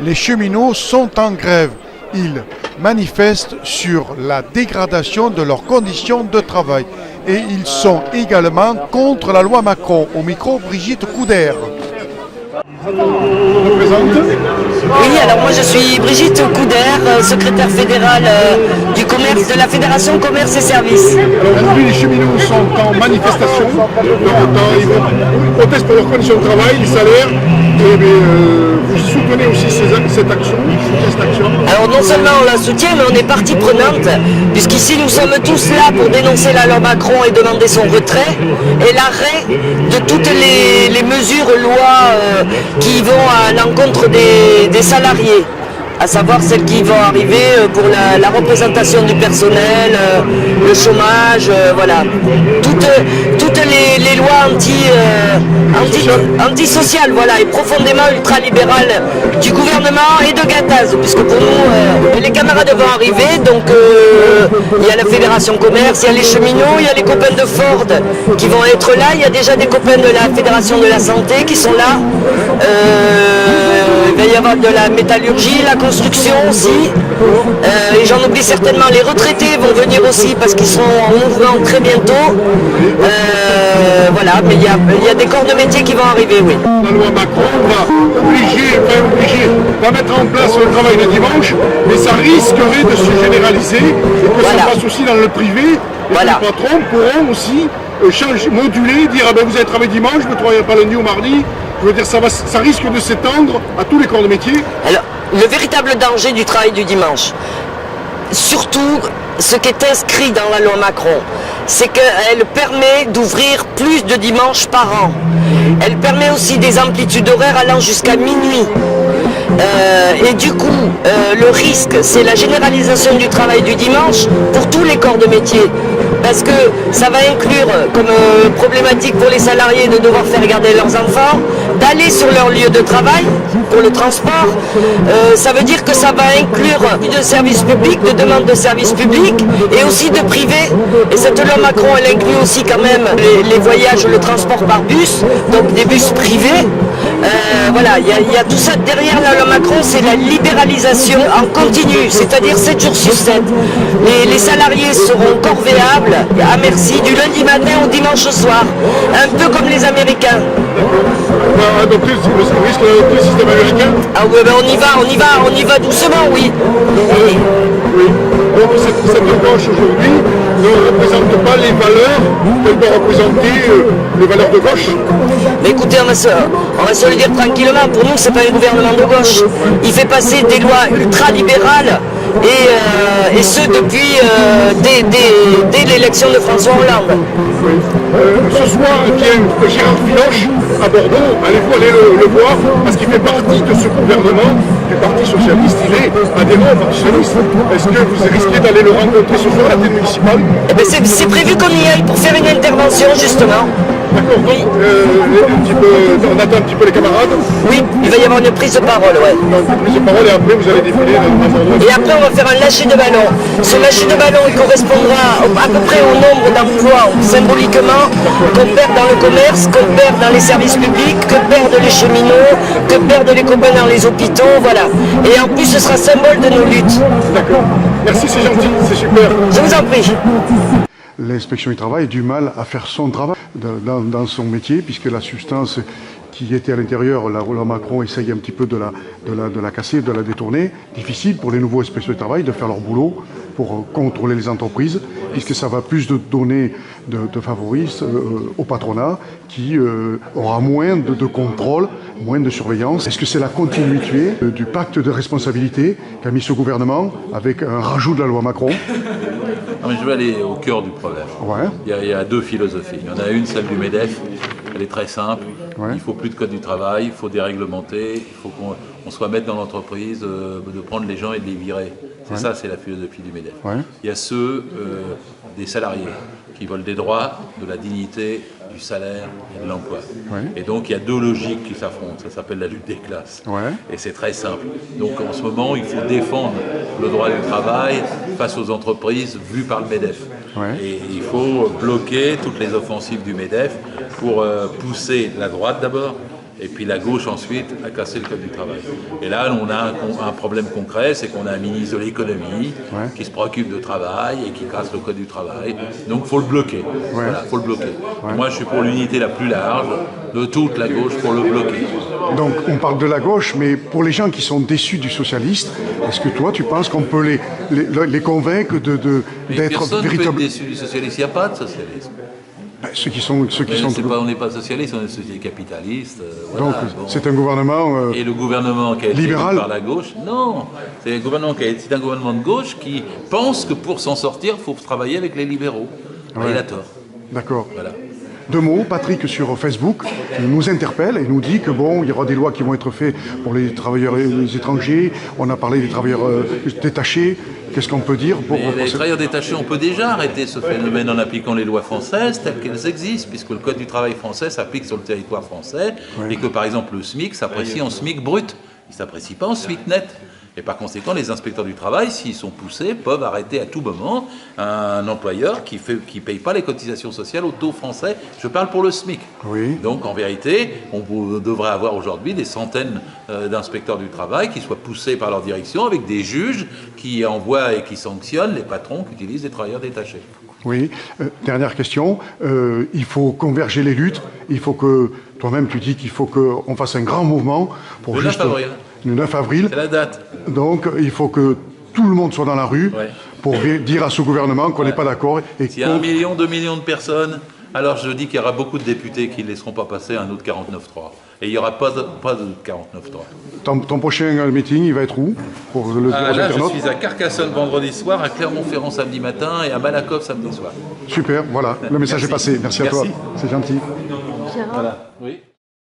Les cheminots sont en grève. Ils manifestent sur la dégradation de leurs conditions de travail. Et ils sont également contre la loi Macron. Au micro, Brigitte Couder. Oui, alors moi je suis Brigitte Couder, secrétaire fédérale du commerce, de la Fédération Commerce et Services. Alors aujourd'hui les cheminots sont en manifestation, ils protestent pour leurs conditions de travail, les salaires, et vous soutenez aussi cette action. Alors non seulement on la soutient, mais on est partie prenante, puisqu'ici nous sommes tous là pour dénoncer la loi Macron et demander son retrait, et l'arrêt de toutes les mesures, lois qui vont à l'encontre des salariés, à savoir celles qui vont arriver pour la représentation du personnel, le chômage, voilà. Toutes les lois antisociales, voilà, et profondément ultralibérales du gouvernement et de Gattaz, puisque pour nous, les camarades vont arriver, donc il y a la Fédération Commerce, il y a les cheminots, il y a les copains de Ford qui vont être là, il y a déjà des copains de la Fédération de la Santé qui sont là. Il va y avoir de la métallurgie, la construction aussi, et j'en oublie certainement, les retraités vont venir aussi parce qu'ils seront en mouvement très bientôt. Voilà, mais il y a des corps de métier qui vont arriver, oui. La loi Macron va mettre en place le travail le dimanche, mais ça risquerait de se généraliser et que ça passe aussi dans le privé. Et les patrons pourront aussi moduler, dire ah ben vous allez travailler dimanche, vous ne travaillerez pas lundi ou mardi. Je veux dire, ça risque de s'étendre à tous les corps de métier. Alors, le véritable danger du travail du dimanche, surtout ce qui est inscrit dans la loi Macron, c'est qu'elle permet d'ouvrir plus de dimanches par an. Elle permet aussi des amplitudes horaires allant jusqu'à minuit. Et du coup, le risque, c'est la généralisation du travail du dimanche pour tous les corps de métier. Parce que ça va inclure comme problématique pour les salariés de devoir faire garder leurs enfants, d'aller sur leur lieu de travail pour le transport. Ça veut dire que ça va inclure de services publics, de demandes de services publics et aussi de privés. Et cette loi Macron, elle inclut aussi quand même les voyages, le transport par bus, donc des bus privés. Voilà, il y a tout ça derrière la loi Macron, c'est la libéralisation en continu, c'est-à-dire 7 jours sur 7. Les salariés seront corvéables à merci du lundi matin au dimanche soir, un peu comme les Américains. On va adopter le risque d'adopter le système américain. Ah oui, ben on y va doucement, oui. Oui. Donc cette gauche aujourd'hui ne représente pas les valeurs qu'elle doit représenter, les valeurs de gauche. Mais écoutez, on va se le dire tranquillement, pour nous c'est pas un gouvernement de gauche. Il fait passer des lois ultra-libérales et ce depuis dès l'élection de François Hollande. Oui. Ce soir, vient Gérard Filoche à Bordeaux, allez-vous aller le voir, parce qu'il fait partie de ce gouvernement du Parti Socialiste, il est adhérent au Parti Socialiste. Est-ce que vous risquez d'aller le rencontrer ce soir à la télé municipale? Eh ben c'est prévu qu'on y aille pour faire une intervention justement. D'accord, oui. On attend un petit peu les camarades. Oui, il va y avoir une prise de parole, ouais. Donc une prise de parole et après vous allez défiler dans Bordeaux. Et après on va faire un lâcher de ballon. Ce lâcher de ballon il correspondra à peu près au nombre d'emplois symboliquement qu'on perd dans le commerce, qu'on perd dans les services publics, que perdent les cheminots, que perdent les copains dans les hôpitaux, voilà. Et en plus ce sera symbole de nos luttes. D'accord. Merci, c'est gentil, c'est super. Je vous en prie. L'inspection du travail a du mal à faire son travail dans son métier, puisque la substance qui était à l'intérieur, la loi Macron essaye un petit peu de la casser, de la détourner. Difficile pour les nouveaux inspecteurs du travail de faire leur boulot pour contrôler les entreprises, puisque ça va plus de donner de favoris au patronat qui aura moins de contrôle, moins de surveillance. Est-ce que c'est la continuité du pacte de responsabilité qu'a mis ce gouvernement avec un rajout de la loi Macron? Non, mais je vais aller au cœur du problème. Ouais. Il y a deux philosophies. Il y en a une, celle du MEDEF. Elle est très simple. Ouais. Il ne faut plus de code du travail, il faut déréglementer, il faut qu'on soit maître dans l'entreprise de prendre les gens et de les virer. C'est ça, c'est la philosophie du MEDEF. Ouais. Il y a ceux des salariés qui veulent des droits, de la dignité, du salaire et de l'emploi. Ouais. Et donc il y a deux logiques qui s'affrontent, ça s'appelle la lutte des classes. Ouais. Et c'est très simple. Donc en ce moment, il faut défendre le droit du travail face aux entreprises vues par le MEDEF. Ouais. Et il faut bloquer toutes les offensives du MEDEF pour pousser la droite d'abord Et puis la gauche ensuite a cassé le code du travail. Et là, on a un problème concret, c'est qu'on a un ministre de l'économie qui se préoccupe de travail et qui casse le code du travail. Donc il faut le bloquer. Voilà, faut le bloquer. Moi, je suis pour l'unité la plus large de toute la gauche pour le bloquer. Donc on parle de la gauche, mais pour les gens qui sont déçus du socialiste, est-ce que toi tu penses qu'on peut les convaincre d'être personne ne peut être véritablement... déçu du socialisme, il n'y a pas de socialisme. Ceux qui sont On n'est pas socialiste, on est une société capitaliste. Donc c'est un gouvernement et le gouvernement qui a été libéral élu par la gauche, non, c'est un gouvernement de gauche qui pense que pour s'en sortir, il faut travailler avec les libéraux. Il a tort. D'accord. Voilà. Deux mots, Patrick sur Facebook nous interpelle et nous dit que bon, il y aura des lois qui vont être faites pour les travailleurs étrangers. On a parlé des travailleurs détachés. Qu'est-ce qu'on peut dire pour les travailleurs détachés, on peut déjà arrêter ce phénomène en appliquant les lois françaises telles qu'elles existent, puisque le Code du travail français s'applique sur le territoire français et que par exemple le SMIC s'apprécie en SMIC brut, il ne s'apprécie pas en SMIC net. Et par conséquent, les inspecteurs du travail, s'ils sont poussés, peuvent arrêter à tout moment un employeur qui ne paye pas les cotisations sociales au taux français. Je parle pour le SMIC. Oui. Donc en vérité, on devrait avoir aujourd'hui des centaines d'inspecteurs du travail qui soient poussés par leur direction avec des juges qui envoient et qui sanctionnent les patrons qui utilisent les travailleurs détachés. Oui. Dernière question. Il faut converger les luttes. Il faut que, toi-même tu dis qu'il faut qu'on fasse un grand mouvement pour Le 9 avril. Le 9 avril. C'est la date. Donc il faut que tout le monde soit dans la rue pour dire à ce gouvernement qu'on n'est pas d'accord. S'il y a 1 million, 2 millions de personnes, alors je dis qu'il y aura beaucoup de députés qui ne laisseront pas passer un autre 49-3. Et il n'y aura pas de 49-3. Ton prochain meeting, il va être où pour le Là, je suis à Carcassonne vendredi soir, à Clermont-Ferrand samedi matin et à Malakoff samedi soir. Super, voilà, le message est passé. Merci à toi, c'est gentil. Voilà. Oui.